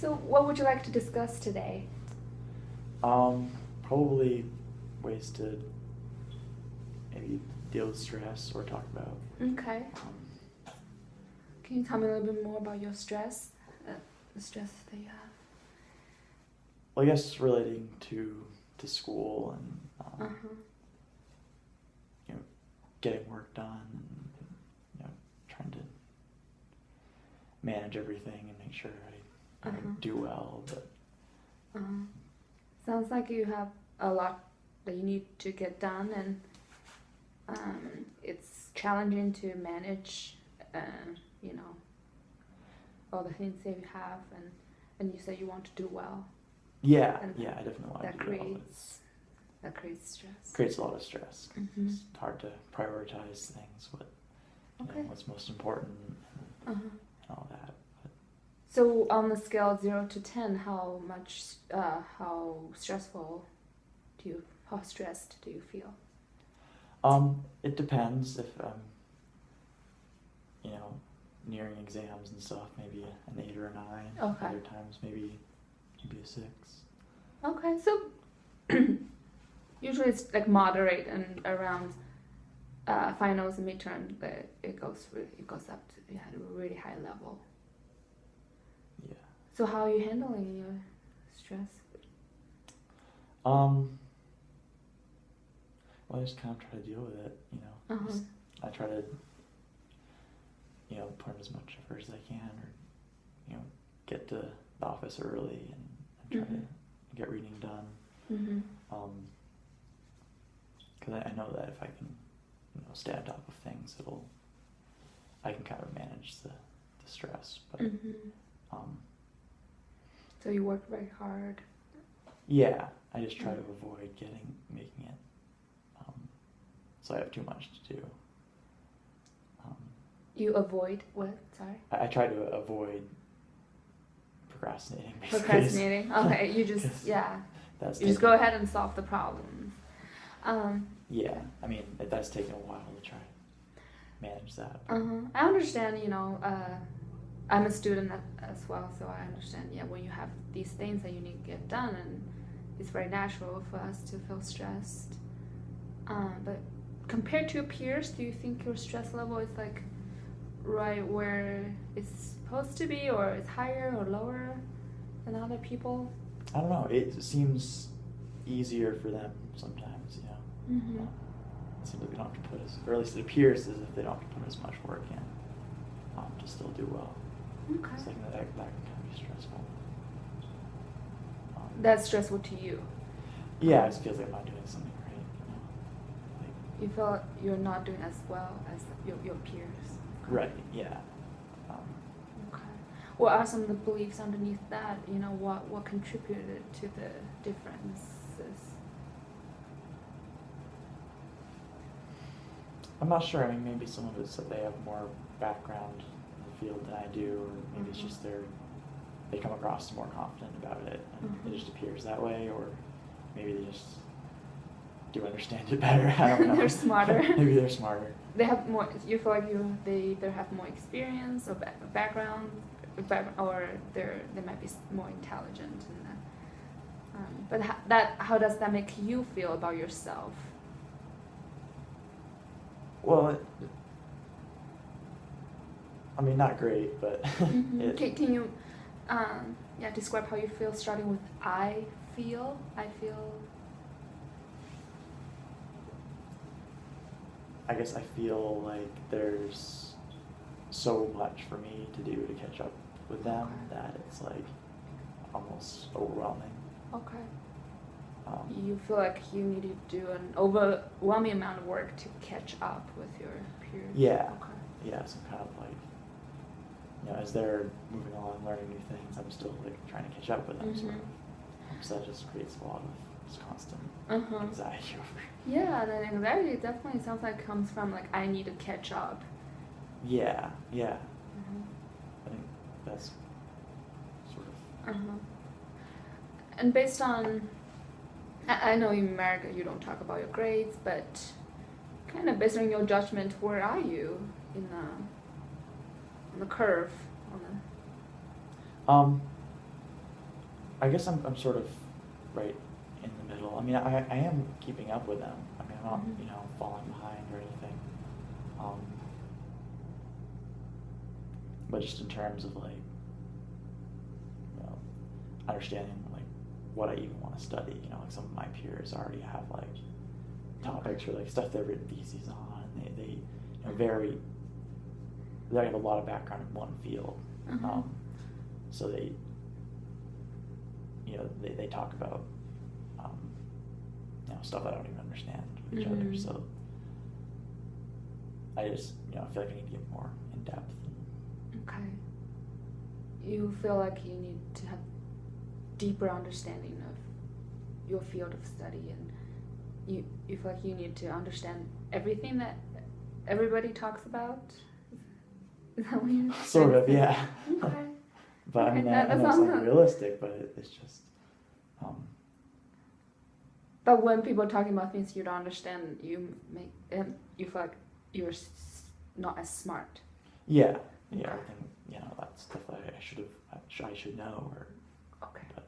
So, what would you like to discuss today? Probably ways to maybe deal with stress or talk about. Okay. Can you tell me a little bit more about your stress? The stress that you have? Well, I guess relating to school and you know, getting work done and you know, trying to manage everything and make sure I do well. But Sounds like you have a lot that you need to get done, and it's challenging to manage, you know, all the things that you have, and you say you want to do well. Yeah, And I definitely want to do well. That creates stress. Creates a lot of stress. Mm-hmm. It's hard to prioritize things, what's most important, and all that. But So on the scale 0 to 10, how stressful how stressed do you feel? It depends if I'm, you know, nearing exams and stuff. Maybe an 8 or a 9. Okay. Other times maybe a 6. Okay, so usually it's like moderate, and around finals and midterm, it goes up to a really high level. Yeah. So how are you handling your stress? Well, I just kind of try to deal with it, you know. I try to, you know, put in as much effort as I can, or, you know, get to the office early and try to get reading done. Because I know that if I can, you know, stay on top of things, I can kind of manage the stress. But So you work very hard. yeah, I just try to avoid making it so I have too much to do. You avoid what? Sorry. I try to avoid procrastinating. Basically. Procrastinating. Okay, you just you just go ahead and solve the problems. Yeah, I mean it does take a while to try to manage that. I understand. You know, I'm a student as well, so I understand. Yeah, when you have these things that you need to get done, and it's very natural for us to feel stressed. But compared to your peers, do you think your stress level is like right where it's supposed to be, or it's higher or lower than other people? I don't know. It seems easier for them sometimes, you know. It seems like they don't have to put or at least it appears as if they don't have to put as much work in to still do well. Okay. It's like that can kind of be stressful. That's stressful to you? Yeah, it just feels like I'm not doing something right. You know? You feel you're not doing as well as your peers? Right, yeah. Okay. What are some of the beliefs underneath that? You know, what contributed to the differences? I'm not sure. I mean, maybe some of it's that they have more background in the field than I do, or maybe it's just they come across more confident about it, and it just appears that way, or maybe they just do understand it better. I don't know. They're smarter. Maybe they're smarter. They have more. You feel like they either have more experience or background, or they might be more intelligent. But how does that make you feel about yourself? Well, I mean, not great, but Can you, describe how you feel? Starting with I feel. I guess I feel like there's so much for me to do to catch up with them that it's like almost overwhelming. Okay. You feel like you need to do an overwhelming amount of work to catch up with your peers? Yeah. Okay. Yeah, so kind of like, you know, as they're moving along, learning new things, I'm still like trying to catch up with them, sort of. So that just creates a lot of just constant anxiety over. Yeah, and then anxiety definitely sounds like comes from like I need to catch up. Yeah. I think that's sort of. And based on, I know in America you don't talk about your grades, but kind of based on your judgment, where are you on the curve? I guess I'm sort of right in the middle. I mean, I am keeping up with them. I mean, I'm not, Mhm. you know, falling behind or anything. But just in terms of like, you know, understanding like what I even want to study, you know, like some of my peers already have like topics or like stuff they've written theses on, and they you know, they have a lot of background in one field. Mhm. So they, you know, they talk about, you know, stuff I don't even understand with each other. Mhm. So I just, you know, I feel like I need to get more in depth. Okay. You feel like you need to have deeper understanding of your field of study, and you feel like you need to understand everything that everybody talks about? Is that what you're Sort trying of, to say? yeah. Okay. But I Okay, mean, that I know it's sounds- unrealistic, but it's just, But when people are talking about things you don't understand, you feel like you're not as smart. yeah, yeah. Okay. I think, you know, that's stuff that I should know, or Okay. but